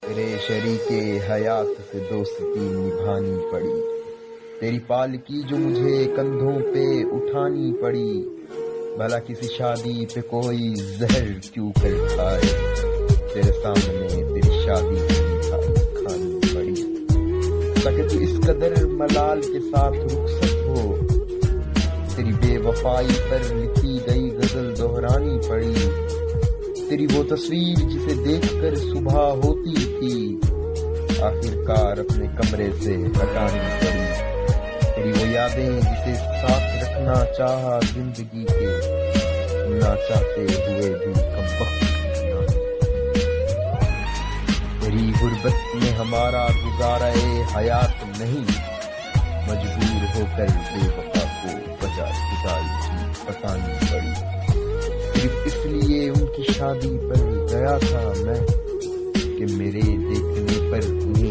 تیرے شریکے حیات سے دوستی نبھانی پڑی، تیری پالکی جو مجھے کندھوں پہ اٹھانی پڑی، بھلا کسی شادی پہ کوئی زہر کیوں کر کھائے، تیرے سامنے تیری شادی کی مٹھائی کھانی پڑی، تاکہ تو اس قدر ملال کے ساتھ رخصت ہو، تیری بے وفائی پر لکھی گئی غزل دہرانی پڑی، تیری وہ تصویر جسے دیکھ کر صبح ہوتی تھی آخر کار اپنے کمرے سے ہٹانی پڑی، تیری وہ یادیں جسے ساتھ رکھنا چاہا زندگی کے، نہ چاہتے ہوئے بھی کمبخت نہ، تیری غربت میں ہمارا گزارا حیات نہیں، مجبور ہو کر بے وفا کو وجہ جدائی کی بتانی پڑی، صرف اس لیے ان کی شادی پر گیا تھا میں کہ میرے دیکھنے پر انہیں